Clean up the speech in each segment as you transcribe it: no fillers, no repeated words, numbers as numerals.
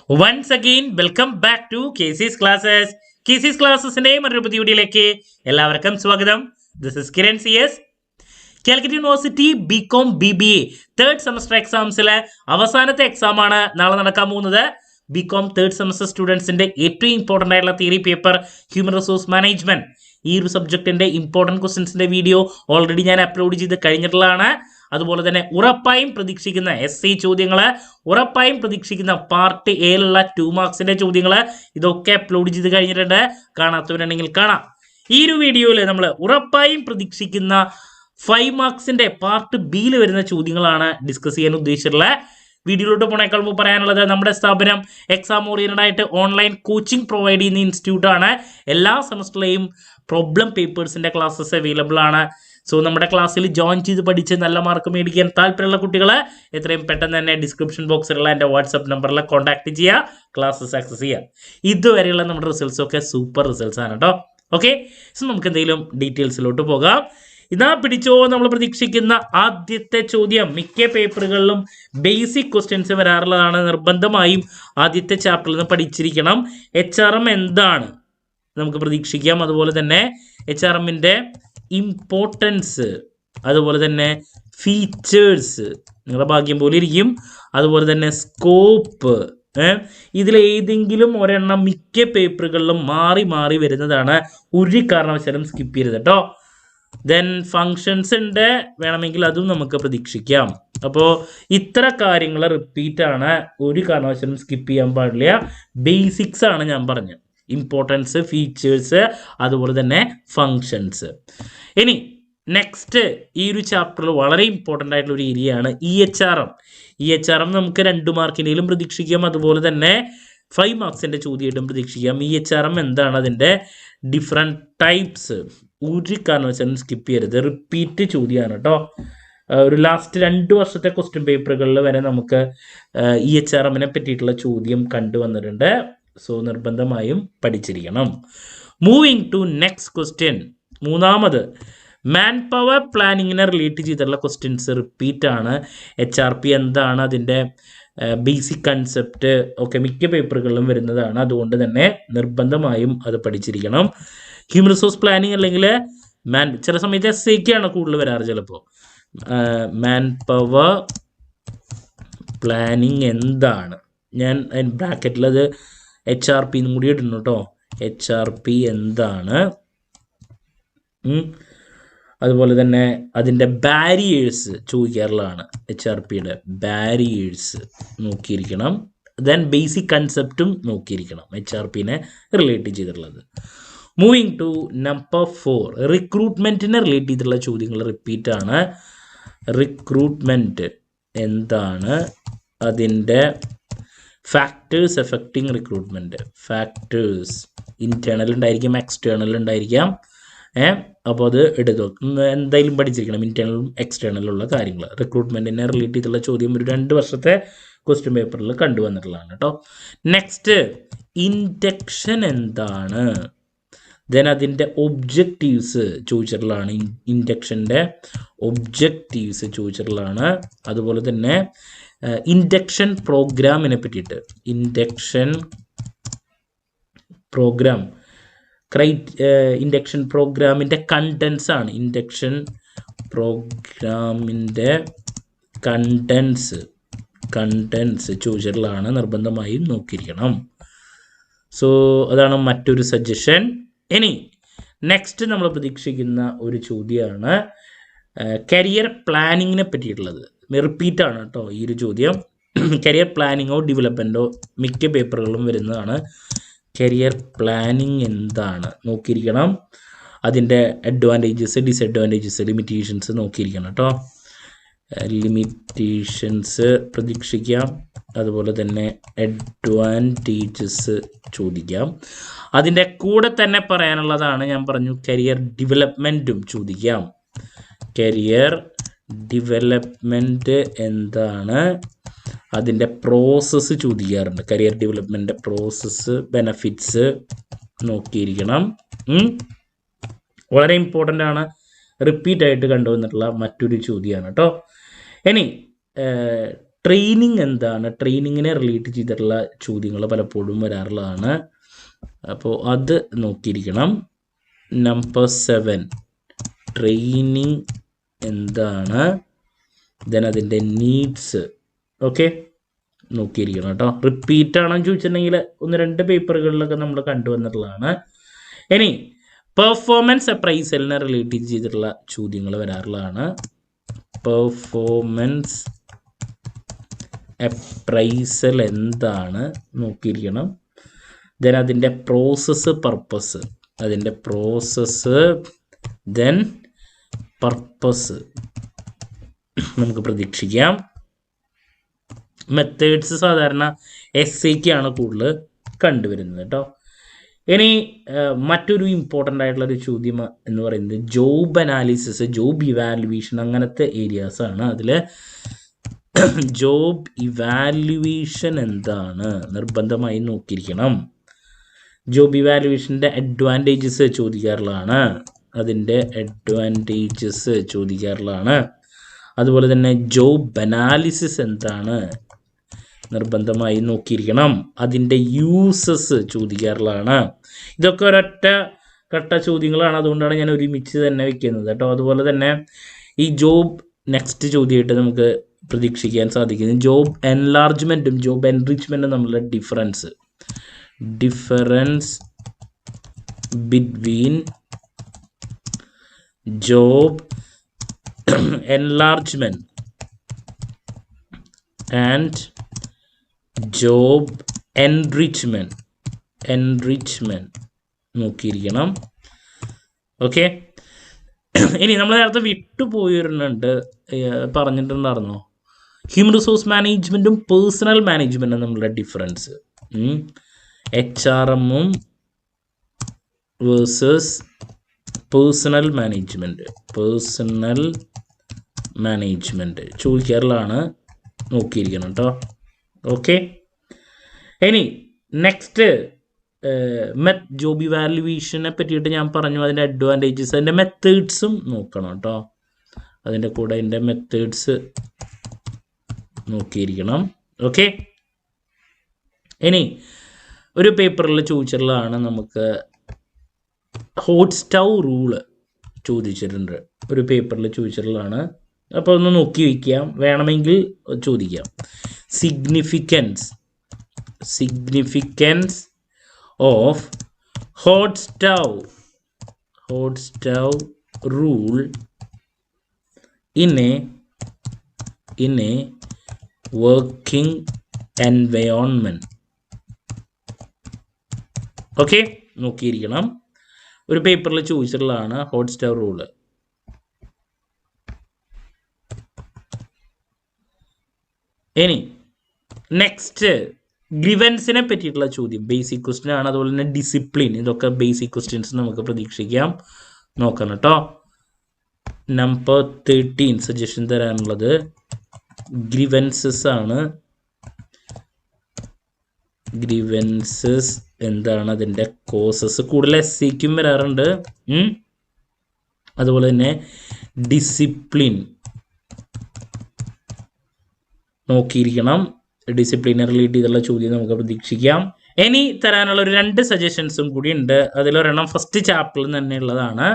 Once again, welcome back to KC's Classes. KC's Classesന്റെ മറ്റൊരു പുതിയ വീഡിയോയിലേക്ക് എല്ലാവർക്കും സ്വാഗതം. This is Kiran CS. Calicut university BCom BBA third semester എക്സാംസിലെ അവസാനത്തെ എക്സാം ആണ് നാളെ നടക്കാൻ പോകുന്നത്. BCom തേർഡ് സെമസ്റ്റർ സ്റ്റുഡൻസിന്റെ ഏറ്റവും ഇമ്പോർട്ടൻ്റ് ആയിട്ടുള്ള theory paper human resource management. ഈ ഒരു സബ്ജക്റ്റിന്റെ ഇമ്പോർട്ടൻറ്റ് ക്വസ്റ്റ്യൻസിന്റെ വീഡിയോ ഓൾറെഡി ഞാൻ അപ്ലോഡ് ചെയ്ത് കഴിഞ്ഞിട്ടുള്ളതാണ്. അതുപോലെ തന്നെ ഉറപ്പായും പ്രതീക്ഷിക്കുന്ന SC ചോദ്യങ്ങൾ, ഉറപ്പായും പ്രതീക്ഷിക്കുന്ന പാർട്ട് എയിലുള്ള 2 മാർക്സിന്റെ ചോദ്യങ്ങൾ, ഇതൊക്കെ അപ്ലോഡ് ചെയ്ത് കഴിഞ്ഞിട്ടുണ്ട്. കാണാത്തവരുണ്ടെങ്കിൽ കാണാം. ഈ ഒരു വീഡിയോയിൽ നമ്മൾ ഉറപ്പായും പ്രതീക്ഷിക്കുന്ന 5 മാർക്സിന്റെ പാർട്ട് ബിയിൽ വരുന്ന ചോദ്യങ്ങളാണ് ഡിസ്കസ് ചെയ്യാൻ ഉദ്ദേശിച്ചിട്ടുള്ളത്. വീഡിയോയിലോട്ട് പോണേക്കാൾ മുമ്പ് പറയാനുള്ളത്, നമ്മുടെ സ്ഥാപനം എക്സാം ഓറിയന്റഡ് ആയിട്ട് ഓൺലൈൻ കോച്ചിങ് പ്രൊവൈഡ് ചെയ്യുന്ന ഇൻസ്റ്റിറ്റ്യൂട്ട് ആണ്. എല്ലാ സെമസ്റ്ററിലെയും പ്രോബ്ലം പേപ്പേഴ്സിന്റെ ക്ലാസ്സസ് അവൈലബിൾ ആണ്. സോ നമ്മുടെ ക്ലാസ്സിൽ ജോയിൻ ചെയ്ത് പഠിച്ച് നല്ല മാർക്ക് മേടിക്കാൻ താല്പര്യമുള്ള കുട്ടികൾ എത്രയും പെട്ടെന്ന് തന്നെ ഡിസ്ക്രിപ്ഷൻ ബോക്സിലുള്ള എൻ്റെ വാട്സപ്പ് നമ്പറിൽ കോൺടാക്ട് ചെയ്യുക, ക്ലാസ്സസ് ആക്സസ് ചെയ്യുക. ഇതുവരെയുള്ള നമ്മുടെ റിസൾട്ട്സ് ഒക്കെ സൂപ്പർ റിസൾട്ട്സ് ആണ് കേട്ടോ. ഓക്കെ, സോ നമുക്ക് എന്തെങ്കിലും ഡീറ്റെയിൽസിലോട്ട് പോകാം. ഇതാ പിടിച്ചോ, നമ്മൾ പ്രതീക്ഷിക്കുന്ന ആദ്യത്തെ ചോദ്യം. മിക്ക പേപ്പറുകളിലും ബേസിക് ക്വസ്റ്റ്യൻസ് വരാറുള്ളതാണ്. നിർബന്ധമായും ആദ്യത്തെ ചാപ്റ്ററിൽ നിന്ന് പഠിച്ചിരിക്കണം. HRM എന്താണ് നമുക്ക് പ്രതീക്ഷിക്കാം. അതുപോലെ തന്നെ HRMന്റെ ഇമ്പോർട്ടൻസ്, അതുപോലെ തന്നെ ഫീച്ചേഴ്സ് നിങ്ങളുടെ ഭാഗ്യം പോലെ ഇരിക്കും. അതുപോലെ തന്നെ സ്കോപ്പ്, ഇതിലേതെങ്കിലും ഒരെണ്ണം മിക്ക പേപ്പറുകളിലും മാറി മാറി വരുന്നതാണ്. ഒരു കാരണവശാലും സ്കിപ്പ് ചെയ്യരുത് കേട്ടോ. ദെൻ ഫങ്ഷൻസ് ഉണ്ട്, വേണമെങ്കിൽ അതും നമുക്ക് പ്രതീക്ഷിക്കാം. അപ്പോൾ ഇത്ര കാര്യങ്ങൾ റിപ്പീറ്റ് ആണ്, ഒരു കാരണവശാലും സ്കിപ്പ് ചെയ്യാൻ പാടില്ല. ബേസിക്സ് ആണ് ഞാൻ പറഞ്ഞത്. ഇമ്പോർട്ടൻസ്, ഫീച്ചേഴ്സ്, അതുപോലെ തന്നെ ഫങ്ഷൻസ്. ഇനി നെക്സ്റ്റ് ഈ ഒരു ചാപ്റ്ററിൽ വളരെ ഇമ്പോർട്ടൻ്റ് ആയിട്ടുള്ള ഒരു ഏരിയയാണ് EHRM. EHRM നമുക്ക് 2 മാർക്കിനെങ്കിലും പ്രതീക്ഷിക്കാം, അതുപോലെ തന്നെ 5 മാർക്സിൻ്റെ ചോദ്യമായിട്ടും പ്രതീക്ഷിക്കാം. EHRM എന്താണ്, അതിൻ്റെ ഡിഫറെൻറ്റ് ടൈപ്സ്, ഒരു കാരണവശാലും സ്കിപ്പ് ചെയ്യരുത്. റിപ്പീറ്റ് ചോദ്യമാണ് കേട്ടോ. ഒരു ലാസ്റ്റ് 2 വർഷത്തെ ക്വസ്റ്റ്യൻ പേപ്പറുകളിൽ വരെ നമുക്ക് EHRMനെ പറ്റിയിട്ടുള്ള ചോദ്യം കണ്ടുവന്നിട്ടുണ്ട്. സോ നിർബന്ധമായും പഠിച്ചിരിക്കണം. Moving to next question. മൂന്നാമത് മാൻ പവർ പ്ലാനിങ്ങിനെ റിലേറ്റ് ചെയ്തിട്ടുള്ള ക്വസ്റ്റ്യൻസ് റിപ്പീറ്റ് ആണ്. HRP എന്താണ്, അതിൻ്റെ ബേസിക് കൺസെപ്റ്റ് ഒക്കെ മിക്ക പേപ്പറുകളിലും വരുന്നതാണ്. അതുകൊണ്ട് തന്നെ നിർബന്ധമായും അത് പഠിച്ചിരിക്കണം. ഹ്യൂമൻ റിസോഴ്സ് പ്ലാനിങ് അല്ലെങ്കിൽ ചില സമയത്ത് SAK ആണ് കൂടുതൽ വരാറ്. ചിലപ്പോൾ മാൻ പവർ പ്ലാനിങ് എന്താണ്, ഞാൻ ബ്രാക്കറ്റിൽ അത് HRP എന്നും കൂടി ഇടുന്നു കേട്ടോ. HRP എന്താണ്, അതുപോലെ തന്നെ അതിൻ്റെ ബാരിയേഴ്സ് ചോദിക്കാറുള്ളതാണ്. HRPയുടെ ബാരിയേഴ്സ് നോക്കിയിരിക്കണം. ദെൻ ബേസിക് കൺസെപ്റ്റും നോക്കിയിരിക്കണം, HRPനെ റിലേറ്റ് ചെയ്തിട്ടുള്ളത്. മൂവിങ് ടു നമ്പർ 4, റിക്രൂട്ട്മെൻറ്റിനെ റിലേറ്റ് ചെയ്തിട്ടുള്ള ചോദ്യങ്ങൾ റിപ്പീറ്റ് ആണ്. റിക്രൂട്ട്മെൻറ്റ് എന്താണ്, അതിൻ്റെ factors affecting recruitment. Factors internal ഉണ്ടായിരിക്കാം, എക്സ്റ്റേർണൽ ഉണ്ടായിരിക്കാം. അപ്പോൾ അത് എടുത്തു എന്തായാലും പഠിച്ചിരിക്കണം, ഇൻറ്റേർണലും എക്സ്റ്റേർണലുള്ള കാര്യങ്ങൾ. റിക്രൂട്ട്മെൻറ്റിനെ റിലേറ്റ് ചെയ്തിട്ടുള്ള ചോദ്യം ഒരു 2 വർഷത്തെ ക്വസ്റ്റ്യൻ പേപ്പറിൽ കണ്ടുവന്നിട്ടുള്ളതാണ് കേട്ടോ. നെക്സ്റ്റ് ഇൻഡക്ഷൻ എന്താണ്, ദെൻ അതിൻ്റെ ഒബ്ജക്റ്റീവ്സ് ചോദിച്ചിട്ടുള്ളതാണ്. ഇൻഡക്ഷൻ്റെ ഒബ്ജക്റ്റീവ്സ് ചോദിച്ചിട്ടുള്ളതാണ്. അതുപോലെ തന്നെ ഇൻഡക്ഷൻ പ്രോഗ്രാമിനെ പറ്റിയിട്ട്, ഇൻഡക്ഷൻ പ്രോഗ്രാം ഇൻഡക്ഷൻ പ്രോഗ്രാമിൻ്റെ കണ്ടൻസ് ആണ്. ഇൻഡക്ഷൻ പ്രോഗ്രാമിൻ്റെ കണ്ടൻസ് ചോദിച്ചിട്ടുള്ളതാണ്. നിർബന്ധമായും നോക്കിയിരിക്കണം. സോ അതാണ് മറ്റൊരു സജഷൻ. ഇനി നെക്സ്റ്റ് നമ്മൾ പ്രതീക്ഷിക്കുന്ന ഒരു ചോദ്യമാണ് കരിയർ പ്ലാനിങ്ങിനെ പറ്റിയിട്ടുള്ളത്. റിപ്പീറ്റ് ആണ് കേട്ടോ ഈ ഒരു ചോദ്യം. കരിയർ പ്ലാനിങ്ങോ ഡെവലപ്മെൻറ്റോ മിക്ക പേപ്പറുകളിലും വരുന്നതാണ്. കരിയർ പ്ലാനിങ് എന്താണ് നോക്കിയിരിക്കണം. അതിൻ്റെ അഡ്വാൻറ്റേജസ്, ഡിസഡ്വാൻറ്റേജസ്, ലിമിറ്റേഷൻസ് നോക്കിയിരിക്കണം കേട്ടോ. ലിമിറ്റേഷൻസ് പ്രതീക്ഷിക്കാം, അതുപോലെ തന്നെ അഡ്വാൻറ്റേജസ് ചോദിക്കാം. അതിൻ്റെ കൂടെ തന്നെ പറയാനുള്ളതാണ്, ഞാൻ പറഞ്ഞു കരിയർ ഡെവലപ്മെൻറ്റും ചോദിക്കാം. കരിയർ ഡെവലപ്മെൻറ്റ് എന്താണ്, അതിൻ്റെ പ്രോസസ്സ് ചോദിക്കാറുണ്ട്. കരിയർ ഡെവലപ്മെൻറ്റ് പ്രോസസ്സ്, ബെനഫിറ്റ്സ് നോക്കിയിരിക്കണം. വളരെ ഇമ്പോർട്ടൻ്റ് ആണ്, റിപ്പീറ്റ് ആയിട്ട് കണ്ടുവന്നിട്ടുള്ള മറ്റൊരു ചോദ്യമാണ് കേട്ടോ. ഇനി ട്രെയിനിങ് എന്താണ്, ട്രെയിനിങ്ങിനെ റിലേറ്റ് ചെയ്തിട്ടുള്ള ചോദ്യങ്ങൾ പലപ്പോഴും വരാറുള്ളതാണ്. അപ്പോൾ അത് നോക്കിയിരിക്കണം. നമ്പർ 7 ട്രെയിനിങ് എന്താണ്, ദെൻ അതിൻ്റെ നീഡ്സ്. ഓക്കെ, നോക്കിയിരിക്കണം കേട്ടോ. റിപ്പീറ്റ് ആണെന്ന് ചോദിച്ചിട്ടുണ്ടെങ്കിൽ 1-2 പേപ്പറുകളിലൊക്കെ നമ്മൾ കണ്ടുവന്നിട്ടുള്ളതാണ്. ഇനി പെർഫോമൻസ് അപ്രൈസലിനെ റിലേറ്റ് ചെയ്തിട്ടുള്ള ചോദ്യങ്ങൾ വരാറുള്ളതാണ്. പെർഫോമൻസ് അപ്രൈസൽ എന്താണ് നോക്കിയിരിക്കണം. ദെൻ അതിൻ്റെ പ്രോസസ്സ്, പർപ്പസ്, അതിൻ്റെ പ്രോസസ്സ് ദെൻ പർപ്പസ് നമുക്ക് പ്രതീക്ഷിക്കാം. മെത്തേഡ്സ് സാധാരണ SAക്കാണ് കൂടുതൽ കണ്ടുവരുന്നത് കേട്ടോ. ഇനി മറ്റൊരു ഇമ്പോർട്ടൻ്റ് ആയിട്ടുള്ളൊരു ചോദ്യം എന്ന് പറയുന്നത് ജോബ് അനാലിസിസ്, ജോബ് ഇവാലുവേഷൻ അങ്ങനത്തെ ഏരിയാസാണ്. അതിൽ ജോബ് ഇവാലുവേഷൻ എന്താണ് നിർബന്ധമായി നോക്കിയിരിക്കണം. ജോബ് ഇവാലുവേഷൻ്റെ അഡ്വാൻറ്റേജസ് ചോദിക്കാറുള്ളതാണ്, അതിൻ്റെ അഡ്വാൻറ്റേജസ് ചോദിക്കാറുള്ളതാണ്. അതുപോലെ തന്നെ ജോബ് അനാലിസിസ് എന്താണ് നിർബന്ധമായി നോക്കിയിരിക്കണം, അതിൻ്റെ യൂസസ് ചോദിക്കാറുള്ളതാണ്. ഇതൊക്കെ ഒരൊറ്റ ഘട്ട ചോദ്യങ്ങളാണ്, അതുകൊണ്ടാണ് ഞാൻ ഒരുമിച്ച് തന്നെ വെക്കുന്നത് കേട്ടോ. അതുപോലെ തന്നെ ഈ ജോബ് നെക്സ്റ്റ് ചോദ്യമായിട്ട് നമുക്ക് പ്രതീക്ഷിക്കാൻ സാധിക്കുന്നത് ജോബ് എൻലാർജ്മെൻറ്റും ജോബ് എൻറിച്ച്മെൻറ്റും തമ്മിലുള്ള difference between job enlargement and job enrichment നോക്കിയിരിക്കണം. ഓക്കെ, ഇനി നമ്മൾ നേരത്തെ വിട്ടുപോയിരുന്നുണ്ട്, പറഞ്ഞിട്ടുണ്ടായിരുന്നോ ഹ്യൂമൻ റിസോഴ്സ് മാനേജ്മെൻറ്റും പേഴ്സണൽ മാനേജ്മെൻറ്റും നമ്മളുടെ difference. HRM versus personal management ചോദിക്കാറുള്ളതാണ്, നോക്കിയിരിക്കണം കേട്ടോ. ഓക്കെ, ഇനി നെക്സ്റ്റ് ജോബ് ഇവാലുവേഷനെ പറ്റിയിട്ട് ഞാൻ പറഞ്ഞു, അതിൻ്റെ അഡ്വാൻറ്റേജസ്, അതിൻ്റെ മെത്തേഡ്സും നോക്കണം കേട്ടോ. അതിൻ്റെ കൂടെ അതിൻ്റെ മെത്തേഡ്സ് നോക്കിയിരിക്കണം. ഓക്കെ, ഇനി ഒരു പേപ്പറിൽ ചോദിച്ചിട്ടുള്ളതാണ്, നമുക്ക് ഹോട്ട് സ്റ്റൗ റൂള് ചോദിച്ചിട്ടുണ്ട്, ഒരു പേപ്പറിൽ ചോദിച്ചിട്ടുള്ളതാണ്. അപ്പോൾ ഒന്ന് നോക്കി വയ്ക്കാം, വേണമെങ്കിൽ ചോദിക്കാം. Significance of hot stove rule in a working environment. Okay, നോക്കിയിരിക്കണം. ഒരു പേപ്പറിൽ ചോദിച്ചിട്ടുള്ളതാണ് ഹോട്ട് സ്റ്റൗ റൂള്. ഇനി നെക്സ്റ്റ് ഗ്രിവൻസിനെ പറ്റിയിട്ടുള്ള ചോദ്യം, ബേസിക് ക്വസ്റ്റ്യൻ ആണ്. അതുപോലെ തന്നെ ഡിസിപ്ലിൻ, ഇതൊക്കെ ബേസിക് ക്വസ്റ്റ്യൻസ് നമുക്ക് പ്രതീക്ഷിക്കാം. നോക്കണം കേട്ടോ. നമ്പർ 13 സജഷൻ തരാനുള്ളത് ഗ്രിവൻസസ് ആണ്. ഗ്രിവൻസസ് എന്താണ്, അതിൻ്റെ കോസസ് കൂടുതൽ SCക്കും വരാറുണ്ട്. അതുപോലെ തന്നെ ഡിസിപ്ലിൻ നോക്കിയിരിക്കണം. ഡിസിപ്ലിനെ റിലേറ്റ് ചെയ്തുള്ള ചോദ്യം നമുക്ക് പ്രതീക്ഷിക്കാം. ഇനി തരാനുള്ള ഒരു 2 സജഷൻസും കൂടി ഉണ്ട്. അതിലൊരെണ്ണം ഫസ്റ്റ് ചാപ്റ്ററിൽ തന്നെ ഉള്ളതാണ്,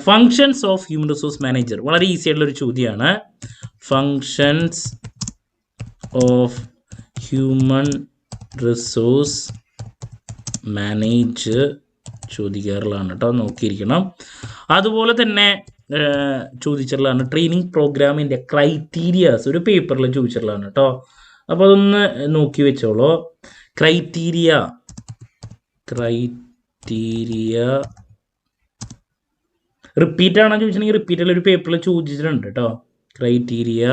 functions of human resource manager. വളരെ ഈസി ആയിട്ടുള്ളൊരു ചോദ്യമാണ്. Functions of human resource manager ചോദിക്കാറുള്ളതാണ് കേട്ടോ, നോക്കിയിരിക്കണം. അതുപോലെ തന്നെ ചോദിച്ചിട്ടുള്ളതാണ് ട്രെയിനിങ് പ്രോഗ്രാമിൻ്റെ ക്രൈറ്റീരിയാസ്, ഒരു പേപ്പറിൽ ചോദിച്ചിട്ടുള്ളതാണ് കേട്ടോ. അപ്പോൾ അതൊന്ന് നോക്കി വെച്ചോളൂ. ക്രൈറ്റീരിയ റിപ്പീറ്റ് ആണെന്ന് ചോദിച്ചിട്ടുണ്ടെങ്കിൽ റിപ്പീറ്റുള്ള ഒരു പേപ്പറിൽ ചോദിച്ചിട്ടുണ്ട് കേട്ടോ. Criteria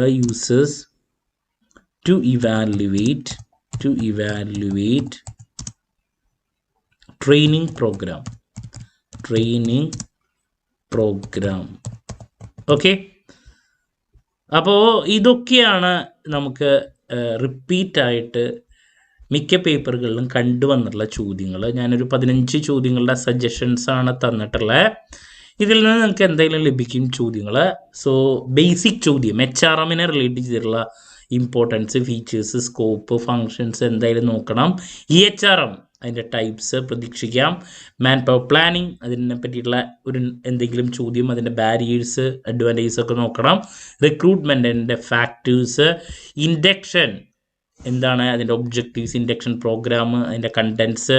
uses to evaluate training program. Okay, അപ്പോൾ ഇതൊക്കെയാണ് നമുക്ക് റിപ്പീറ്റായിട്ട് മിക്ക പേപ്പറുകളിലും കണ്ടുവന്നിട്ടുള്ള ചോദ്യങ്ങൾ ഞാനൊരു 15 ചോദ്യങ്ങളുടെ സജഷൻസാണ് തന്നിട്ടുള്ളത്. ഇതിൽ നിന്ന് നിങ്ങൾക്ക് എന്തെങ്കിലും ലഭിക്കും ചോദ്യങ്ങൾ. സോ ബേസിക് ചോദ്യം HRMനെ റിലേറ്റ് ചെയ്തിട്ടുള്ള ഇമ്പോർട്ടൻസ്, ഫീച്ചേഴ്സ്, സ്കോപ്പ്, ഫങ്ഷൻസ് എന്തായാലും നോക്കണം. EHRM അതിൻ്റെ ടൈപ്സ് പ്രതീക്ഷിക്കാം. മാൻ പവർ പ്ലാനിങ് അതിനെ പറ്റിയിട്ടുള്ള ഒരു എന്തെങ്കിലും ചോദ്യം, അതിൻ്റെ ബാരിയേഴ്സ്, അഡ്വാൻറ്റേജസ് ഒക്കെ നോക്കണം. റിക്രൂട്ട്മെൻറ്റിൻ്റെ ഫാക്ടേഴ്സ്, ഇൻഡക്ഷൻ എന്താണ് അതിൻ്റെ ഒബ്ജക്റ്റീവ്സ്, ഇൻഡക്ഷൻ പ്രോഗ്രാം, അതിൻ്റെ കണ്ടൻസ്,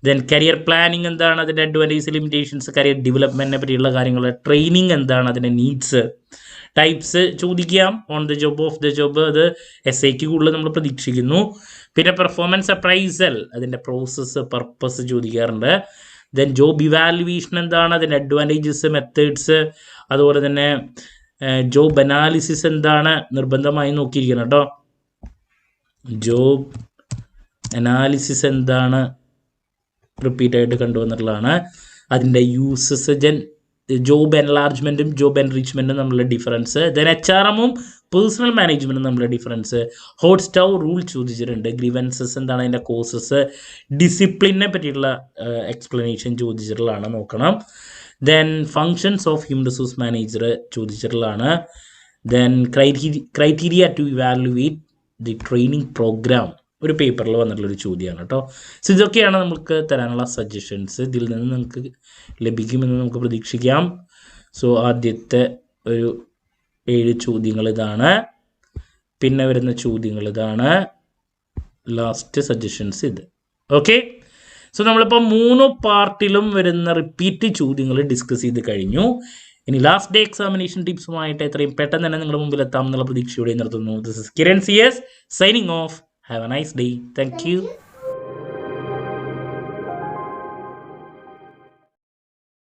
ദെൻ കരിയർ പ്ലാനിങ് എന്താണ് അതിൻ്റെ അഡ്വാൻറ്റേജ്, ലിമിറ്റേഷൻസ്, കരിയർ ഡെവലപ്മെൻറ്റിനെ പറ്റിയുള്ള കാര്യങ്ങൾ, ട്രെയിനിങ് എന്താണ് അതിൻ്റെ നീഡ്സ്, ടൈപ്സ് ചോദിക്കാം. On the job, of the job, അത് SAക്ക് കൂടുതൽ നമ്മൾ പ്രതീക്ഷിക്കുന്നു. പിന്നെ പെർഫോമൻസ് അപ്രൈസൽ അതിൻ്റെ പ്രോസസ്സ്, പർപ്പസ് ചോദിക്കാറുണ്ട്. ദെൻ ജോബ് ഇവാലുവേഷൻ എന്താണ് അതിൻ്റെ അഡ്വാൻറ്റേജസ്, മെത്തേഡ്സ്, അതുപോലെ തന്നെ ജോബ് അനാലിസിസ് എന്താണ് നിർബന്ധമായി നോക്കിയിരിക്കണം കേട്ടോ. ജോബ് അനാലിസിസ് എന്താണ് റിപ്പീറ്റായിട്ട് കണ്ടുവന്നിട്ടുള്ളതാണ്. അതിൻ്റെ യൂസസ്, ജോബ് എൻലാർജ്മെൻറ്റും ജോബ് എൻറിച്ച്മെൻറ്റും തമ്മിലുള്ള ഡിഫറൻസ്, ദെൻ HRMും പേഴ്സണൽ മാനേജ്മെൻറ്റും തമ്മിലുള്ള ഡിഫറൻസ്, ഹോട്ട് സ്റ്റൗ റൂൾ ചോദിച്ചിട്ടുണ്ട്, ഗ്രീവൻസസ് എന്താണ് അതിൻ്റെ കോസസ്, ഡിസിപ്ലിനെ പറ്റിയിട്ടുള്ള എക്സ്പ്ലനേഷൻ ചോദിച്ചിട്ടുള്ളതാണ്, നോക്കണം. Then functions of human resource manager ചോദിച്ചിട്ടുള്ളതാണ്. Then criteria to evaluate the training program ഒരു പേപ്പറിൽ വന്നിട്ടുള്ളൊരു ചോദ്യമാണ് കേട്ടോ. സോ ഇതൊക്കെയാണ് നമുക്ക് തരാനുള്ള സജഷൻസ്. ഇതിൽ നിന്ന് നമുക്ക് ലഭിക്കുമെന്ന് നമുക്ക് പ്രതീക്ഷിക്കാം. സോ ആദ്യത്തെ ഒരു 7 ചോദ്യങ്ങൾ ഇതാണ്, പിന്നെ വരുന്ന ചോദ്യങ്ങൾ ഇതാണ്, ലാസ്റ്റ് സജഷൻസ് ഇത്. ഓക്കെ, സോ നമ്മളിപ്പോൾ 3 പാർട്ടിലും വരുന്ന റിപ്പീറ്റ് ചോദ്യങ്ങൾ ഡിസ്കസ് ചെയ്ത് കഴിഞ്ഞു. ഇനി ലാസ്റ്റ് ഡേ എക്സാമിനേഷൻ ടിപ്സുമായിട്ട് എത്രയും പെട്ടെന്ന് തന്നെ നിങ്ങളുടെ മുമ്പിൽ എത്താം എന്നുള്ള പ്രതീക്ഷയോടെ നിർത്തുന്നു. This is Kiran CS signing off. Have a nice day. Thank you.